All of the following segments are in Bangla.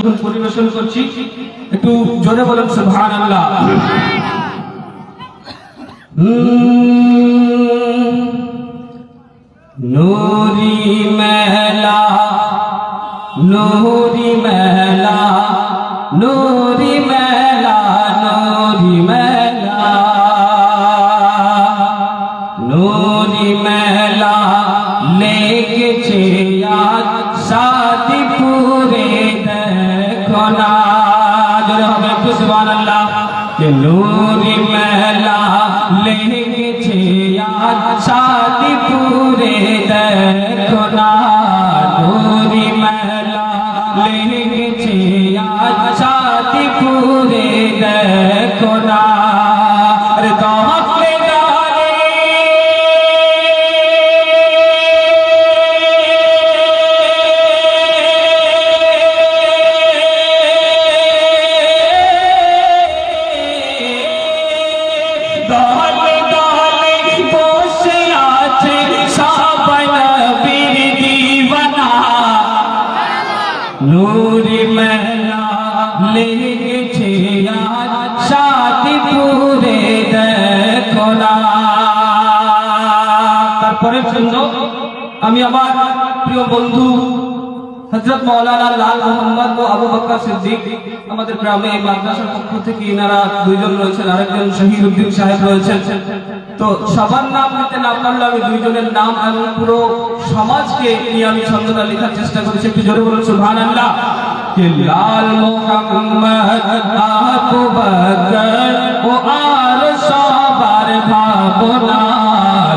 পরিবেশন করছি, একটু জোরে বলেন সুবহানাল্লাহ। নূরি মেলা নূরি মেলা নূরি মেলা নূরি মেলা নূরি মেলা লেগেছে আজ শাদিপুরে দেখো না, জোরে হবে একটু সুবহানাল্লাহ। যে নূরি মেলা লেগেছে আজ শাদিপুরে দেখো না, নূরি মেলা লেগেছে আজ শাদিপুরে দেখো না। আরে দহলে গানে দহলে দহলে বসে আছে সবাই নবীর দিওয়ানা, নূরি মেলা লেগেছে আজ শাদিপুরে দেখো না। তারপরে জন্য আমি আমার প্রিয় বন্ধু হযরত মাওলানা লাল মোহাম্মদ ও আবু বকর সিদ্দিক, আমাদের গ্রামে এই মাদ্রাসার পক্ষ থেকে ইনারা দুইজন রয়েছেন, আরেকজন শহীদউদ্দিন সাহেব রয়েছেন। তো সবার নাম নিতে না পারলে আমি দুইজনের নাম এবং পুরো সমাজকে নিয়ে আমি ছন্দটা লেখার চেষ্টা করেছি, একটু জোরে বলুন সুবহানাল্লাহ। कि लाल मोहम्मद आबू बकर ओ आर सबार भावना,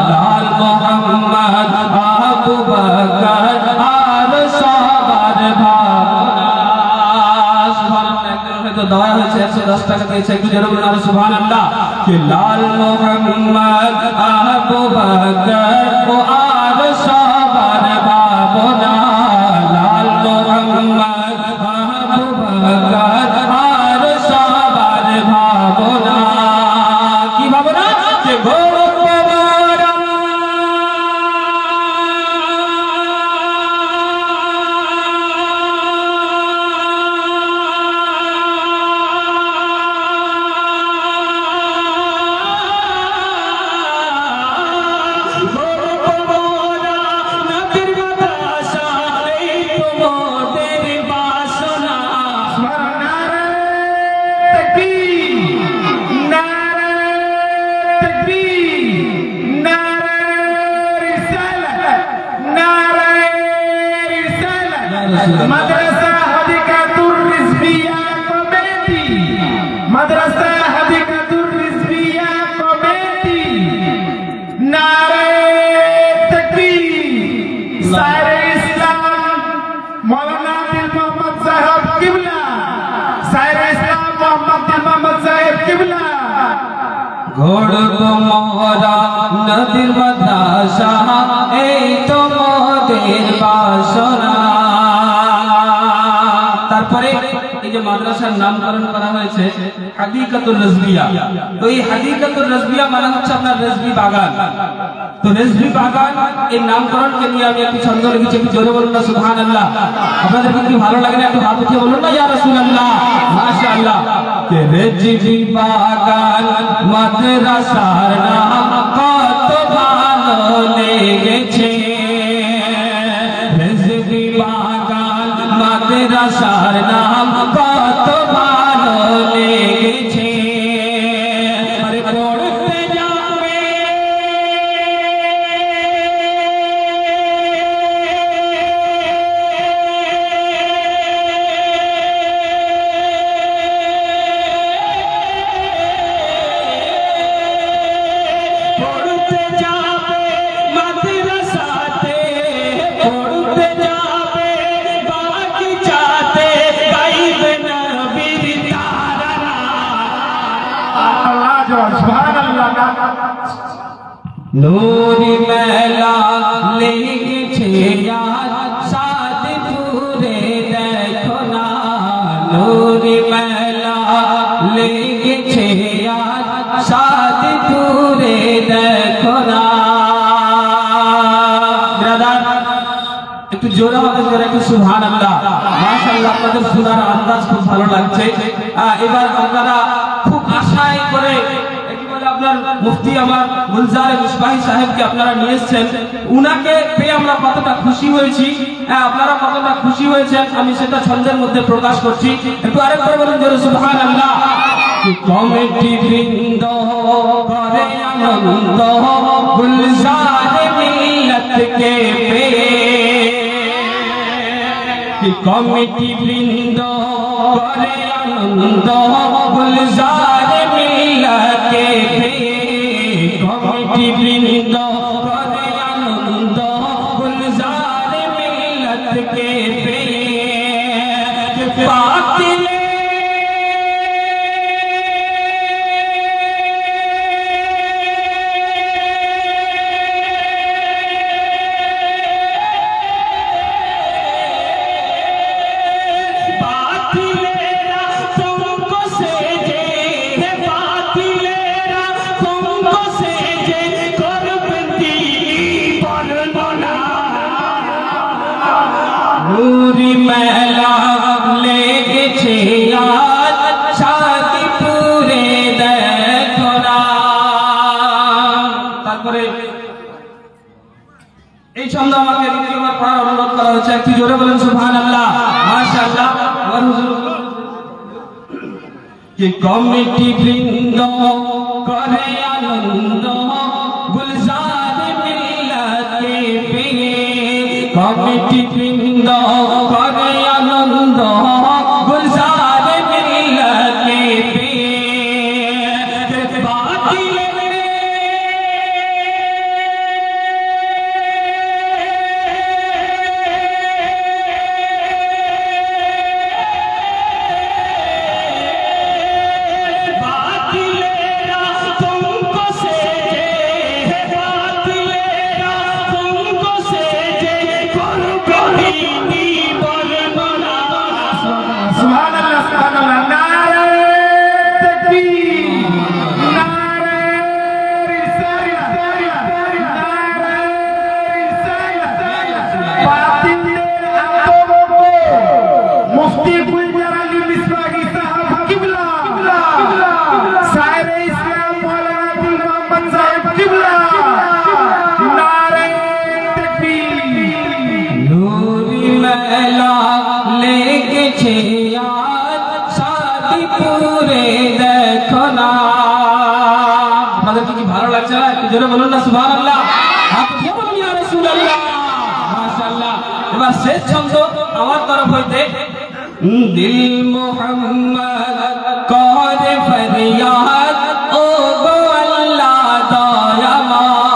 लाल मोहम्मद आबू बकर आर सबार भावना। सुभानाल्लाह, একজনের তো দেওয়া হয়েছে 110 টাকা দিয়েছে, একটু জোরে বলুন আর সুবহানাল্লাহ। कि लाल मोहम्मद आबू बकर ओ आर सबार भावना, लाल मोहम्मद आबू बकर आर सबार भावना। की भावना? যে ঘোর পাওয়ারা নবীর বাদশা এই তোমাদের বাসনা। নারে তাকবীর, নারে তাকবীর, নারে রিসালাত, নারে রিসালাত। মাদ্রাসা হাদিকাতুর রিজবিয়া কমিটি, মাদ্রাসা হাদিকাতুর রিজবিয়া কমিটি, নারে তাকবীর। সারে ইসলাম মৌলানা দিল মোহাম্মদ সাহেব কিবলা, সারে ইসলাম মোহাম্মদ দিল মোহাম্মদ সাহেব কিবলা। ঘোড়ব মোরা নবীর বাদশা এই তোমাদের বাসনা। তারপরে এই যে মাদ্রাসার নামকরণ করা হয়েছে হাদিকাতুর রাজবিয়া, তো এই হাদিকাতুর রাজবিয়া মানে হচ্ছে আপনার রেজবি বাগান। তো রেজবি বাগান এই নামকরণকে নিয়ে আমি একটু ছন্দ লিখেছি, একটু জোরে বলুন না সুবহানাল্লাহ। আপনাদের কি ভালো লাগে না? একটু হাত উঠিয়ে বলুন না ইয়া রাসূলুল্লাহ, মাশাআল্লাহ। কে রেজবি বাগান মাদ্রাসার নাম কত ভালো লেগেছে, রেজবি বাগান মাদ্রাসার নাম কত ভালো লেগেছে। আরে পড়তে যাবে পড়তে যাবে মাদ্রাসাতে, পড়তে যাবে বাগিচাতে, গাইবে নবীর তারানা। আল্লাহ জোর সুবহানাল্লাহ। নূরি মেলা লেগেছে আজ শাদিপুরে দেখো না, নূরি মেলা লেগেছে আজ শাদিপুরে দেখো না। ব্রাদার একটু জোরে হবে, জোরে একটু সুবহানাল্লাহ, মাশাআল্লাহ। মাশাআল্লাহ আপনাদের শোনার আন্দাজ খুব ভালো লাগছে। এবার আপনারা খুব আশায় করে আপনার মুফতি আমার গুলজারে মিসবাহি সাহেবকে আপনারা নিয়ে এসেছেন, উনাকে পেয়ে আমরা কতটা খুশি হয়েছি, আপনারা কতটা খুশি হয়েছেন আমি সেটা ছন্দের মধ্যে প্রকাশ করছি। একটু আরেকবার বলুন জোরে সুবহানাল্লাহ। কমিটি বৃন্দ করে আনন্দ গুলজারে মিল্লাতকে পেয়ে, কমিটি বৃন্দ করে আনন্দ গুলজারে মিল্লাতকে পেয়ে, কমিটি বৃন্দ করে আনন্দ গুলজারে মিল্লাতকে পেয়ে। বাতিল নূরি মেলা লেগেছে আজ শাদিপুরে দেখো না। তারপরে এই ছন্দ আমাকে দ্বিতীয়বার পড়ার অনুরোধ করা হয়েছে, একটু জোরে বলেন সুবহানাল্লাহ। মাশাআল্লাহ। যে কমিটি বৃন্দ করে আনন্দ গুলজারে মিল্লাতকে পেয়ে, কমিটি বৃন্দ করে আনন্দ গুলজারে মিল্লাতকে পেয়ে। বাতিল লেগেছে আজ শাদিপুরে দেখো না। আপনাদের কি ভালো লাগছে না? একটু জোরে বলুন না সুবহানাল্লাহ। হাত দিয়ে বলুন ইয়া রাসূলুল্লাহ। মাশাআল্লাহ। এবার শেষ ছন্দ আমার তরফ হইতে, দিল মুহাম্মদ করে ফরিয়াদ ও গো আল্লাহ দয়াময়,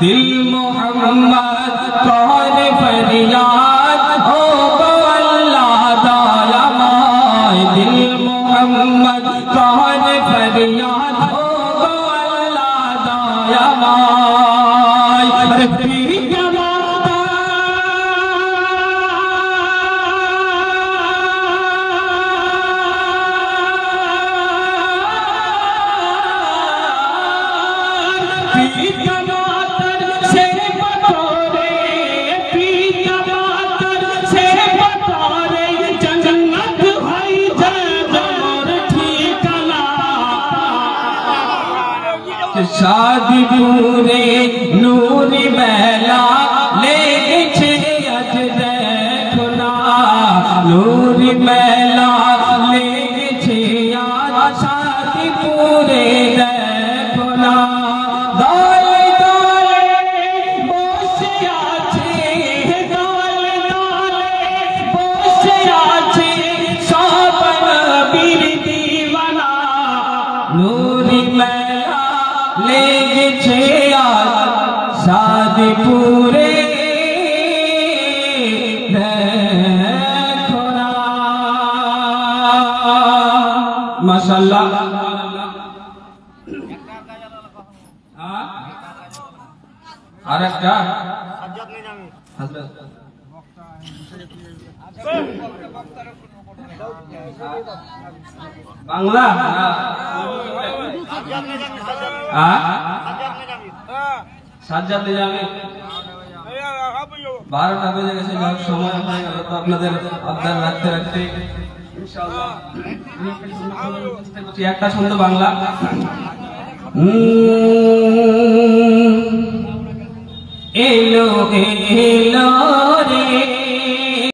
দিল মুহাম্মদ করে ফরিয়াদ ও গো আল্লাহ দয়াময়, দিল মুহাম্মদ করে ফরিয়াদ ও গো আল্লাহ দয়াময়। আরে শাদিপুরে নূরি মেলা লেগেছে আজ দেখো না, নূরি মেলা লেগেছে আজ শাদিপুরে দেখো না। দলে দলে বসে আছে, দলে দলে বসে আছে সব নবীর দিওয়ানা, নূরি মেলা লেগেছে আজ শাদিপুরে দেখো না। মাশাআল্লাহ। আরেকটা বাংলা সাজ্জাদ নিজামী 12টা বেজে গেছে, সময় হয়ে গেল, তো আপনাদের আবদার রাখতে রাখতে একটা ছন্দ বাংলা। এলো এলো রে